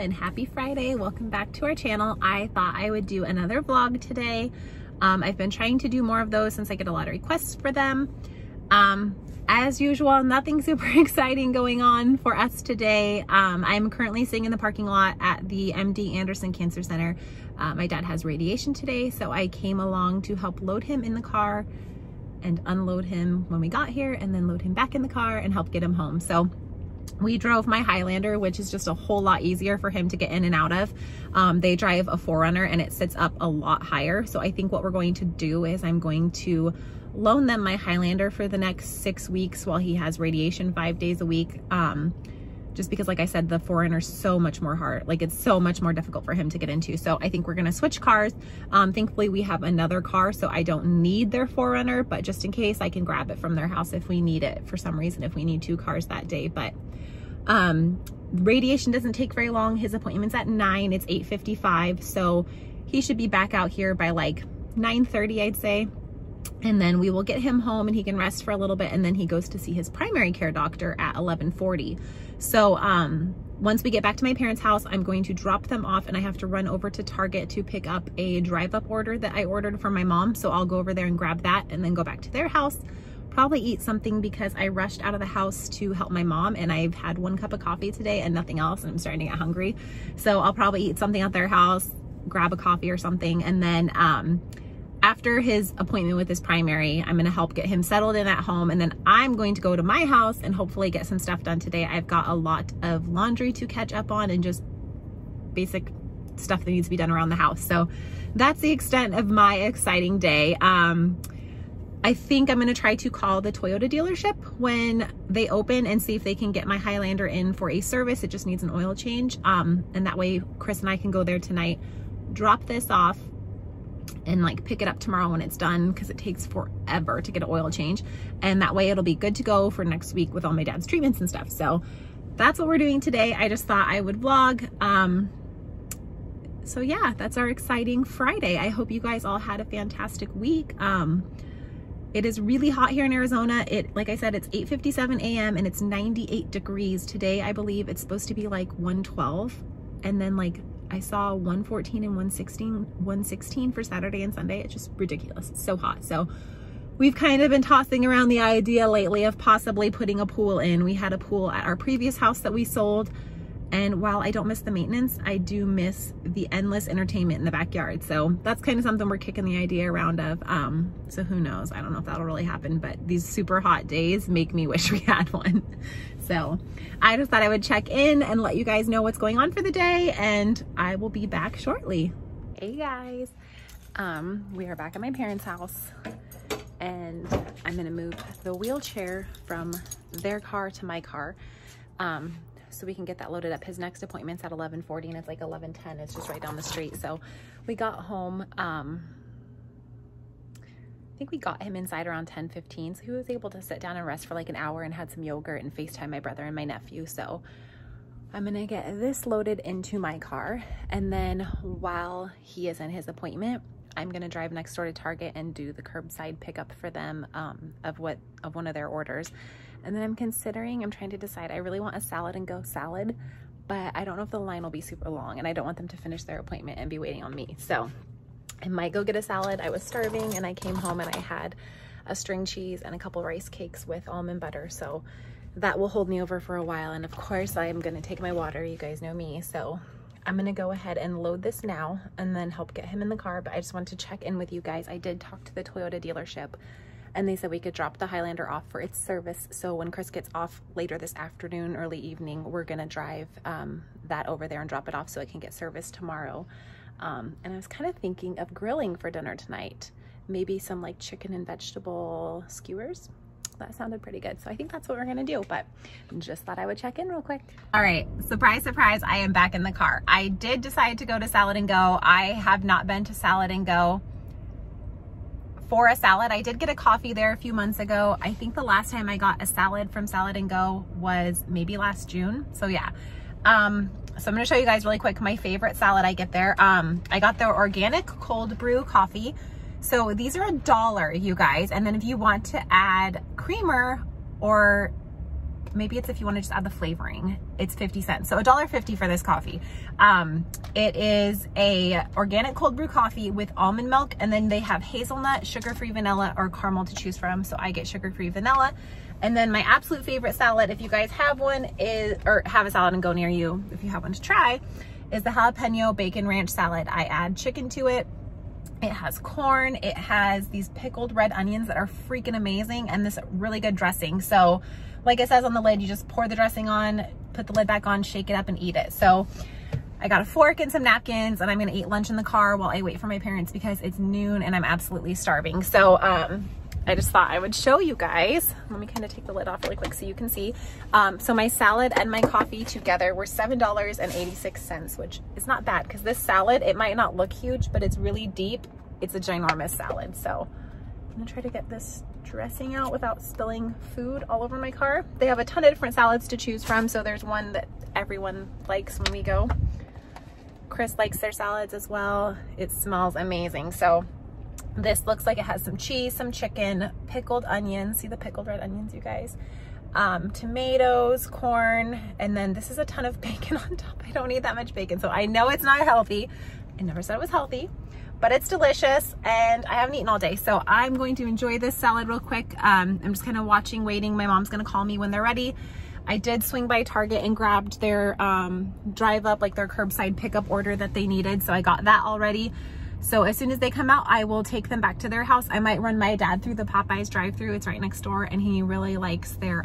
and happy Friday. Welcome back to our channel. I thought I would do another vlog today. I've been trying to do more of those since I get a lot of requests for them. As usual, nothing super exciting going on for us today. I'm currently sitting in the parking lot at the MD Anderson Cancer Center. My dad has radiation today, so I came along to help load him in the car and unload him when we got here, and then load him back in the car and help get him home. So we drove my Highlander, which is just a whole lot easier for him to get in and out of. They drive a 4Runner and it sits up a lot higher. So I think what we're going to do is I'm going to loan them my Highlander for the next 6 weeks while he has radiation 5 days a week. Just because, like I said, the 4Runner is so much more hard. Like, it's so much more difficult for him to get into. So I think we're gonna switch cars. Thankfully we have another car, so I don't need their 4Runner, but just in case, I can grab it from their house if we need it for some reason, if we need 2 cars that day. But radiation doesn't take very long. His appointment's at 9, it's 8:55. So he should be back out here by like 9:30, I'd say. And then we will get him home and he can rest for a little bit, and then he goes to see his primary care doctor at 11:40. So once we get back to my parents' house, I'm going to drop them off, and I have to run over to Target to pick up a drive-up order that I ordered for my mom. So I'll go over there and grab that and then go back to their house, probably eat something because I rushed out of the house to help my mom, and I've had 1 cup of coffee today and nothing else, and I'm starting to get hungry. So I'll probably eat something at their house, grab a coffee or something, and then after his appointment with his primary, I'm gonna help get him settled in at home, and then I'm going to go to my house and hopefully get some stuff done today. I've got a lot of laundry to catch up on and just basic stuff that needs to be done around the house. So that's the extent of my exciting day. I think I'm gonna try to call the Toyota dealership when they open and see if they can get my Highlander in for a service. It just needs an oil change. And that way Chris and I can go there tonight, drop this off, and like pick it up tomorrow when it's done, because it takes forever to get an oil change, and that way it'll be good to go for next week with all my dad's treatments and stuff. So that's what we're doing today. I just thought I would vlog. So yeah, that's our exciting Friday. I hope you guys all had a fantastic week. It is really hot here in Arizona. Like I said, it's 8:57 a.m. and it's 98 degrees. Today I believe it's supposed to be like 112, and then like I saw 114 and 116 for Saturday and Sunday. It's just ridiculous. It's so hot. So we've kind of been tossing around the idea lately of possibly putting a pool in. We had a pool at our previous house that we sold, and while I don't miss the maintenance, I do miss the endless entertainment in the backyard. So that's kind of something we're kicking the idea around of. So who knows? I don't know if that'll really happen, but these super hot days make me wish we had one. So I just thought I would check in and let you guys know what's going on for the day, and I will be back shortly. Hey guys, we are back at my parents' house, and I'm gonna move the wheelchair from their car to my car, so we can get that loaded up. His next appointment's at 11:40 and it's like 11:10. It's just right down the street. So we got home, I think we got him inside around 10:15, so he was able to sit down and rest for like an hour and had some yogurt and FaceTime my brother and my nephew. So I'm gonna get this loaded into my car, and then while he is in his appointment, I'm gonna drive next door to Target and do the curbside pickup for them of one of their orders. And then I'm trying to decide, I really want a salad and go salad, but I don't know if the line will be super long, and I don't want them to finish their appointment and be waiting on me. So I might go get a salad. I was starving and I came home and I had a string cheese and a couple rice cakes with almond butter. So that will hold me over for a while. And of course I am gonna take my water, you guys know me. So I'm gonna go ahead and load this now and then help get him in the car. But I just wanted to check in with you guys. I did talk to the Toyota dealership, and they said we could drop the Highlander off for its service. So when Chris gets off later this afternoon, early evening, we're gonna drive that over there and drop it off so it can get serviced tomorrow. And I was kind of thinking of grilling for dinner tonight. Maybe some like chicken and vegetable skewers. That sounded pretty good. So I think that's what we're gonna do, but just thought I would check in real quick. All right, surprise, surprise, I am back in the car. I did decide to go to Salad and Go. I have not been to Salad and Go for a salad. I did get a coffee there a few months ago. I think the last time I got a salad from Salad and Go was maybe last June. So yeah. So I'm gonna show you guys really quick my favorite salad I get there. I got their organic cold brew coffee. So these are $1, you guys. And then if you want to add creamer or maybe it's if you want to just add the flavoring, it's 50 cents. So $1.50 for this coffee. It is a organic cold brew coffee with almond milk, and then they have hazelnut, sugar-free vanilla, or caramel to choose from. So I get sugar-free vanilla. And then my absolute favorite salad, if you guys have one, is, or have a salad and go near you, if you have one to try, is the jalapeno bacon ranch salad. I add chicken to it. It has corn, it has these pickled red onions that are freaking amazing, and this really good dressing. So like it says on the lid, you just pour the dressing on, put the lid back on, shake it up and eat it. So I got a fork and some napkins, and I'm gonna eat lunch in the car while I wait for my parents because it's noon and I'm absolutely starving. So I just thought I would show you guys. Let me kind of take the lid off really quick so you can see. So my salad and my coffee together were $7.86, which is not bad because this salad, it might not look huge, but it's really deep. It's a ginormous salad. So I'm gonna try to get this dressing out without spilling food all over my car. They have a ton of different salads to choose from. So there's one that everyone likes when we go. Chris likes their salads as well. It smells amazing. So this looks like it has some cheese, some chicken, pickled onions. See the pickled red onions, you guys? Tomatoes, corn, and then this is a ton of bacon on top. I don't eat that much bacon, so I know it's not healthy. I never said it was healthy, but it's delicious, and I haven't eaten all day, so I'm going to enjoy this salad real quick. I'm just kind of watching, waiting. My mom's gonna call me when they're ready. I did swing by Target and grabbed their drive up, like their curbside pickup order that they needed, so I got that already. So as soon as they come out, I will take them back to their house. I might run my dad through the Popeyes drive-thru. It's right next door, and he really likes their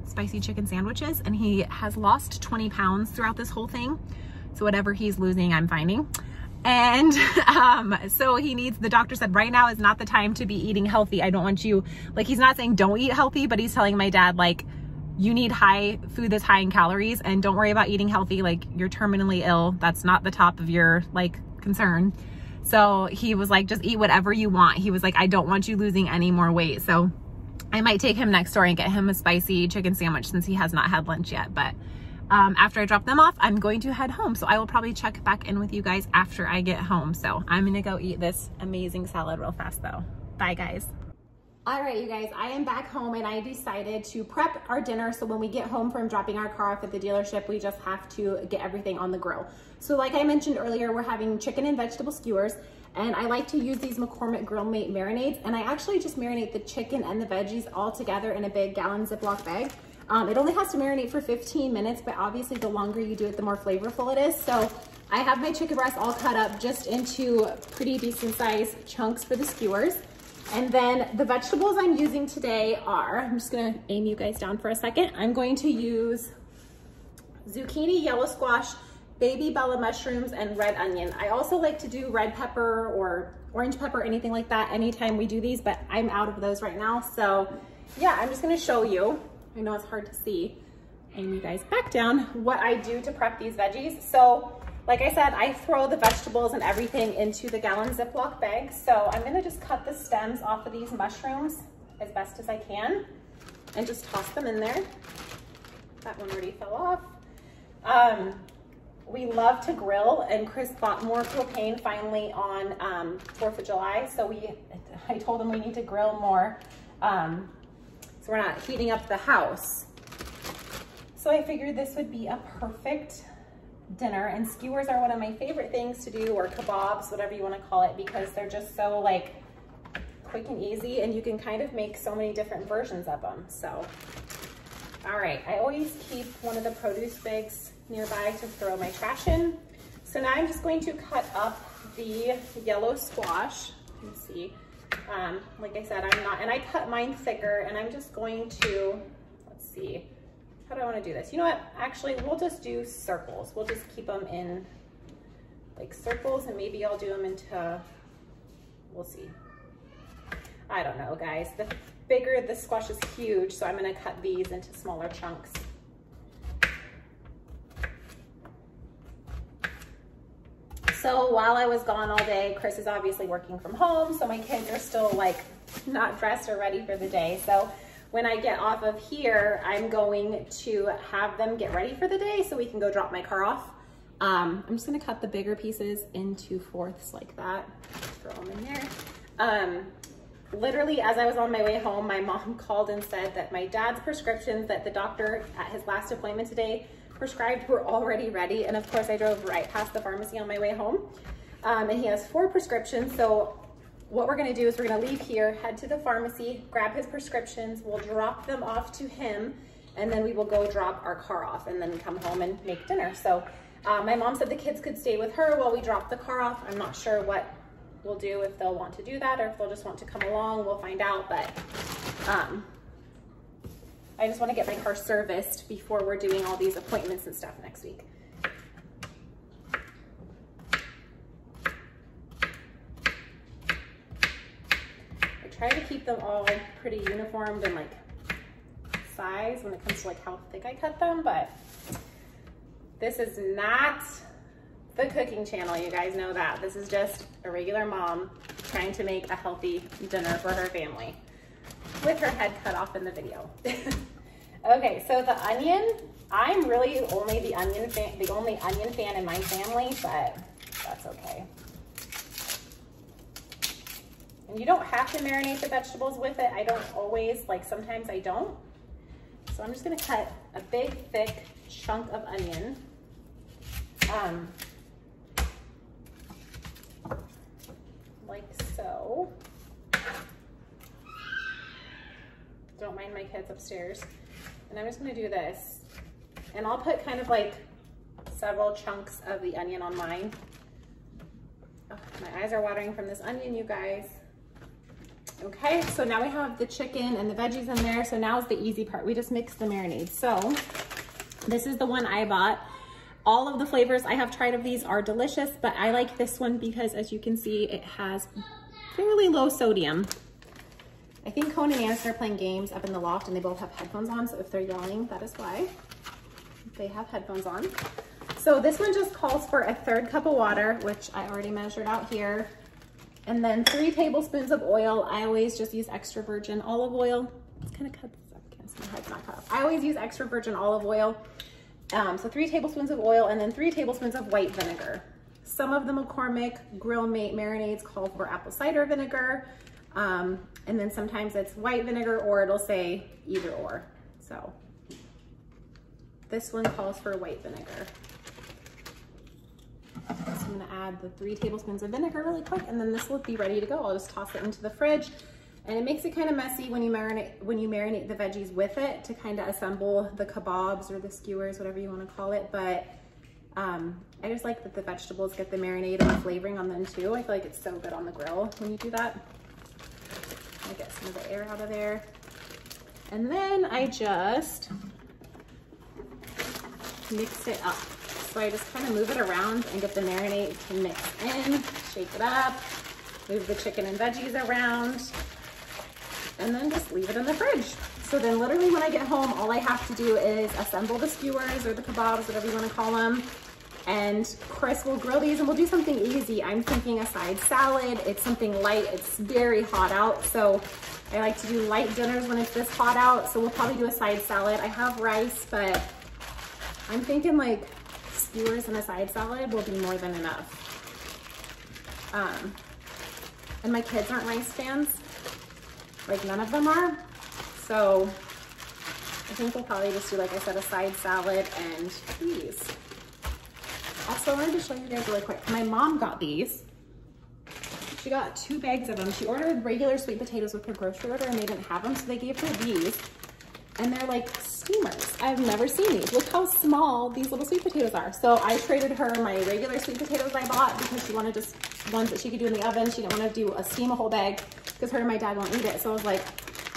spicy chicken sandwiches, and he has lost 20 pounds throughout this whole thing. So whatever he's losing, I'm finding. And so he needs, the doctor said right now is not the time to be eating healthy. I don't want you, like, he's not saying don't eat healthy, but he's telling my dad, like, you need food that's high in calories, and don't worry about eating healthy. Like, you're terminally ill. That's not the top of your, like, concern. So he was like, just eat whatever you want. He was like, I don't want you losing any more weight. So I might take him next door and get him a spicy chicken sandwich since he has not had lunch yet. But after I drop them off, I'm going to head home. So I will probably check back in with you guys after I get home. So I'm gonna go eat this amazing salad real fast though. Bye guys. All right, you guys, I am back home and I decided to prep our dinner so when we get home from dropping our car off at the dealership, we just have to get everything on the grill. So like I mentioned earlier, we're having chicken and vegetable skewers, and I like to use these McCormick Grill Mate marinades, and I actually just marinate the chicken and the veggies all together in a big gallon Ziploc bag. It only has to marinate for 15 minutes, but obviously the longer you do it, the more flavorful it is. So I have my chicken breast all cut up just into pretty decent sized chunks for the skewers. And then the vegetables I'm using today are, I'm just gonna aim you guys down for a second. I'm going to use zucchini, yellow squash, baby bella mushrooms, and red onion. I also like to do red pepper or orange pepper, anything like that anytime we do these, but I'm out of those right now. So yeah, I'm just gonna show you. I know it's hard to see. Aim you guys back down, what I do to prep these veggies. So like I said, I throw the vegetables and everything into the gallon Ziploc bag. So I'm gonna just cut the stems off of these mushrooms as best as I can and just toss them in there. That one already fell off. We love to grill, and Chris bought more propane finally on 4th of July. So I told him we need to grill more so we're not heating up the house. So I figured this would be a perfect dinner, and skewers are one of my favorite things to do, or kebabs, whatever you want to call it, because they're just so like quick and easy, and you can kind of make so many different versions of them. So all right, I always keep one of the produce bags nearby to throw my trash in. So now I'm just going to cut up the yellow squash. You can see, like I said, and I cut mine thicker, and I'm just going to, let's see, how do I want to do this? You know what? Actually, we'll just do circles. We'll just keep them in like circles, and maybe I'll do them into, we'll see. I don't know, guys. The bigger the squash is huge, so I'm going to cut these into smaller chunks. So while I was gone all day, Chris is obviously working from home, so my kids are still like not dressed or ready for the day. So when I get off of here, I'm going to have them get ready for the day so we can go drop my car off. I'm just gonna cut the bigger pieces into fourths like that. Throw them in there. literally as I was on my way home, my mom called and said that my dad's prescriptions that the doctor at his last appointment today prescribed were already ready. And of course I drove right past the pharmacy on my way home. And he has 4 prescriptions. So what we're gonna do is we're gonna leave here, head to the pharmacy, grab his prescriptions, we'll drop them off to him, and then we will go drop our car off and then come home and make dinner. So my mom said the kids could stay with her while we drop the car off. I'm not sure what we'll do, if they'll want to do that or if they'll just want to come along. We'll find out, but I just want to get my car serviced before we're doing all these appointments and stuff next week. I try to keep them all pretty uniformed and like size when it comes to like how thick I cut them, but this is not the cooking channel, you guys know that. This is just a regular mom trying to make a healthy dinner for her family with her head cut off in the video. Okay, so the onion, I'm really only the only onion fan in my family, but that's okay. And you don't have to marinate the vegetables with it. I don't always, like sometimes I don't. So I'm just gonna cut a big, thick chunk of onion. Like so. Don't mind my kids upstairs. And I'm just gonna do this. And I'll put kind of like several chunks of the onion on mine. Oh, my eyes are watering from this onion, you guys. Okay, so now we have the chicken and the veggies in there. So now is the easy part. We just mix the marinade. So this is the one I bought. All of the flavors I have tried of these are delicious, but I like this one because as you can see, it has fairly low sodium. I think Cohen and Aniston are playing games up in the loft and they both have headphones on. So if they're yelling, that is why they have headphones on. So this one just calls for a 1/3 cup of water, which I already measured out here. And then 3 tablespoons of oil. I always just use extra virgin olive oil. It's kind of cut this up again, so my head's not cut off. I always use extra virgin olive oil. So 3 tablespoons of oil and then 3 tablespoons of white vinegar. Some of the McCormick Grill Mate marinades call for apple cider vinegar. And then sometimes it's white vinegar or it'll say either or. So this one calls for white vinegar. So I'm gonna add the 3 tablespoons of vinegar really quick and then this will be ready to go. I'll just toss it into the fridge. And it makes it kind of messy when you marinate the veggies with it to kind of assemble the kebabs or the skewers, whatever you want to call it. But I just like that the vegetables get the marinade and the flavoring on them too. I feel like it's so good on the grill when you do that. I get some of the air out of there. And then I just mix it up. So I just kind of move it around and get the marinade to mix in, shake it up, move the chicken and veggies around, and then just leave it in the fridge. So then literally when I get home, all I have to do is assemble the skewers or the kebabs, whatever you want to call them. And Chris will grill these and we'll do something easy. I'm thinking a side salad. It's something light. It's very hot out. So I like to do light dinners when it's this hot out. So we'll probably do a side salad. I have rice, but I'm thinking like skewers and a side salad will be more than enough. And my kids aren't rice fans. Like none of them are. So I think we'll probably just do, like I said, a side salad and these. Also, I wanted to show you guys really quick. My mom got these. She got 2 bags of them. She ordered regular sweet potatoes with her grocery order and they didn't have them. So they gave her these and they're like steamers. I've never seen these. Look how small these little sweet potatoes are. So I traded her my regular sweet potatoes I bought because she wanted just ones that she could do in the oven. She didn't want to steam a whole bag because her and my dad won't eat it. So I was like,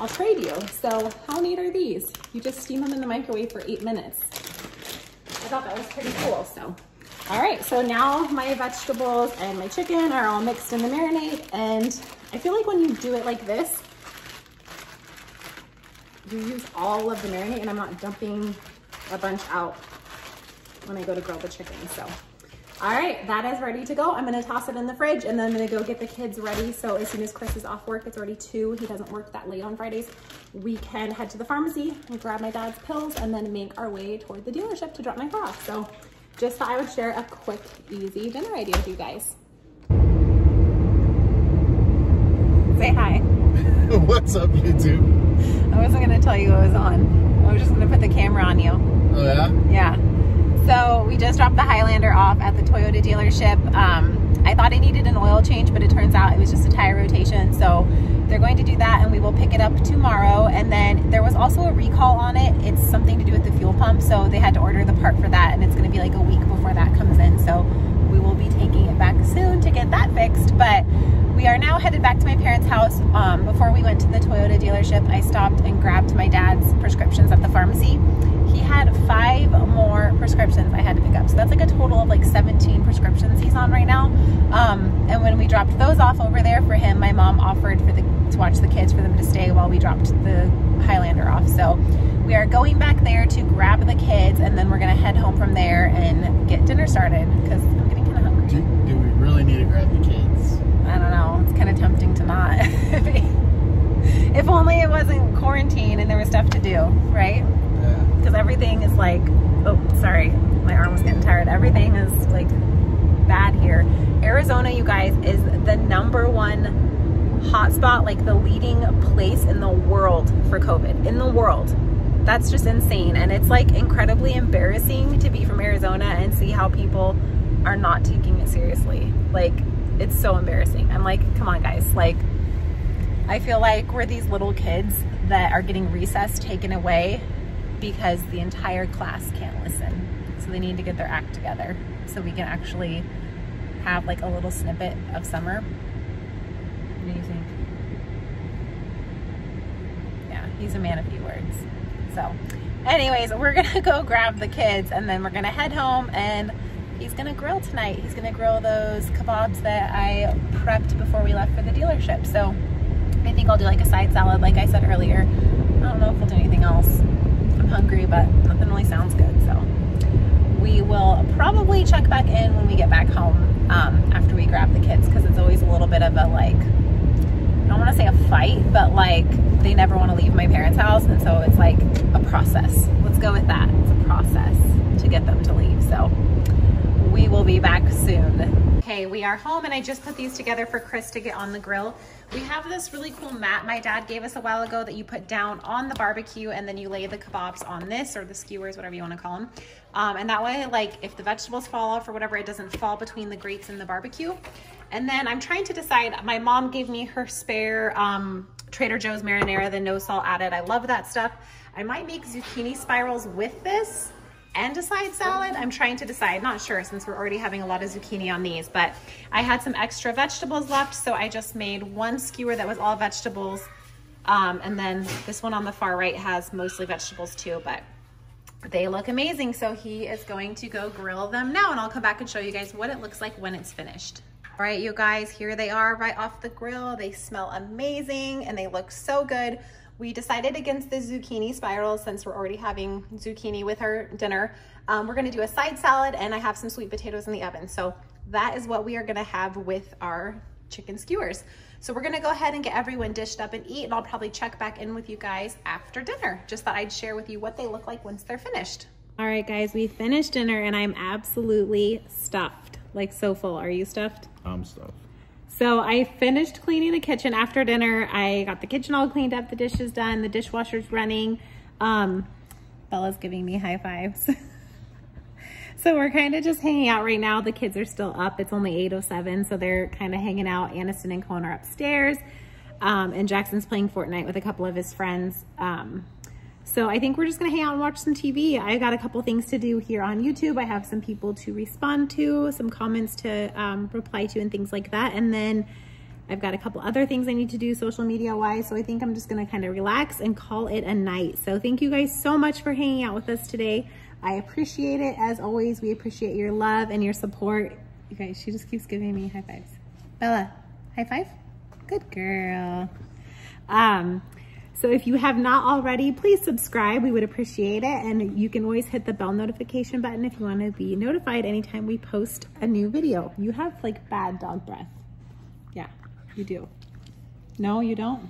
I'll trade you. So how neat are these? You just steam them in the microwave for 8 minutes. I thought that was pretty cool. So, all right. So now my vegetables and my chicken are all mixed in the marinade. And I feel like when you do it like this, you use all of the marinade and I'm not dumping a bunch out when I go to grill the chicken. So, all right, that is ready to go. I'm gonna toss it in the fridge and then I'm gonna go get the kids ready. So as soon as Chris is off work, it's already 2. He doesn't work that late on Fridays. We can head to the pharmacy and grab my dad's pills and then make our way toward the dealership to drop my car off. So just thought I would share a quick, easy dinner idea with you guys. Say hi. What's up, YouTube? I wasn't gonna tell you it was on. I was just gonna put the camera on you. Oh yeah? Yeah. So we just dropped the Highlander off at the Toyota dealership. I thought it needed an oil change, but it turns out it was just a tire rotation. So they're going to do that and we will pick it up tomorrow. And then there was also a recall on it. It's something to do with the fuel pump. So they had to order the part for that, and it's gonna be like a week before that comes in. So we will be taking it back soon to get that fixed. But we are now headed back to my parents' house. Before we went to the Toyota dealership, I stopped and grabbed my dad's prescriptions at the pharmacy. He had 5 more prescriptions I had to pick up. So that's like a total of like 17 prescriptions he's on right now. And when we dropped those off over there for him, my mom offered to watch the kids, for them to stay while we dropped the Highlander off. So we are going back there to grab the kids, and then we're gonna head home from there and get dinner started because I'm getting kind of hungry. Do we really need to grab the kids? I don't know. It's kind of tempting to not. If only it wasn't quarantine and there was stuff to do, right? Yeah. Because everything is like, oh, sorry, my arm was getting tired. Everything is like bad here. Arizona, you guys, is the #1 hotspot, like the leading place in the world for COVID, in the world. That's just insane. And it's like incredibly embarrassing to be from Arizona and see how people are not taking it seriously. Like, it's so embarrassing. I'm like, come on guys. Like, I feel like we're these little kids that are getting recess taken away because the entire class can't listen. So they need to get their act together so we can actually have like a little snippet of summer. What do you think? Yeah, he's a man of few words. So anyways, we're gonna go grab the kids and then we're gonna head home, and he's gonna grill tonight. He's gonna grill those kebabs that I prepped before we left for the dealership. So I think I'll do like a side salad, like I said earlier. I don't know if we'll do anything else. I'm hungry, but nothing really sounds good. So we will probably check back in when we get back home after we grab the kids, because it's always a little bit of a like, I don't want to say a fight, but like they never want to leave my parents' house, and so it's like a process. Let's go with that. It's a process to get them to leave. So we will be back soon. Okay, we are home, and I just put these together for Chris to get on the grill. We have this really cool mat my dad gave us a while ago that you put down on the barbecue, and then you lay the kebabs on this, or the skewers, whatever you want to call them. And that way, like if the vegetables fall off or whatever, it doesn't fall between the grates and the barbecue. And then I'm trying to decide, my mom gave me her spare Trader Joe's marinara, the no salt added. I love that stuff. I might make zucchini spirals with this and a side salad. I'm trying to decide, not sure, since we're already having a lot of zucchini on these, but I had some extra vegetables left, so I just made one skewer that was all vegetables. And then this one on the far right has mostly vegetables too, but they look amazing. So he is going to go grill them now, and I'll come back and show you guys what it looks like when it's finished. All right, you guys, here they are right off the grill. They smell amazing and they look so good. We decided against the zucchini spirals since we're already having zucchini with our dinner. We're gonna do a side salad, and I have some sweet potatoes in the oven. So that is what we are gonna have with our chicken skewers. So we're gonna go ahead and get everyone dished up and eat, and I'll probably check back in with you guys after dinner. Just thought I'd share with you what they look like once they're finished. All right, guys, we finished dinner and I'm absolutely stuffed, like so full. Are you stuffed? I'm stuffed. So I finished cleaning the kitchen after dinner. I got the kitchen all cleaned up, the dishes done, the dishwasher's running. Bella's giving me high fives. So we're kind of just hanging out right now. The kids are still up. It's only 8:07, so they're kind of hanging out. Aniston and Cohen are upstairs, and Jackson's playing Fortnite with a couple of his friends. So I think we're just gonna hang out and watch some TV. I got a couple things to do here on YouTube. I have some people to respond to, some comments to reply to, and things like that. And then I've got a couple other things I need to do social media wise. So I think I'm just gonna kind of relax and call it a night. So thank you guys so much for hanging out with us today. I appreciate it. As always, we appreciate your love and your support. You guys, she just keeps giving me high fives. Bella, high five? Good girl. So if you have not already, please subscribe. We would appreciate it. And you can always hit the bell notification button if you want to be notified anytime we post a new video. You have like bad dog breath. Yeah, you do. No, you don't?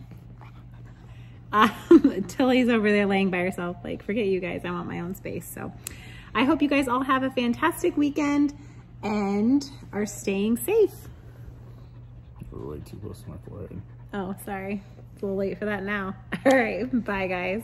Tilly's over there laying by herself. Like, forget you guys. I want my own space. So I hope you guys all have a fantastic weekend and are staying safe. way too close to my forehead. Oh, sorry. It's a little late for that now. All right, bye guys.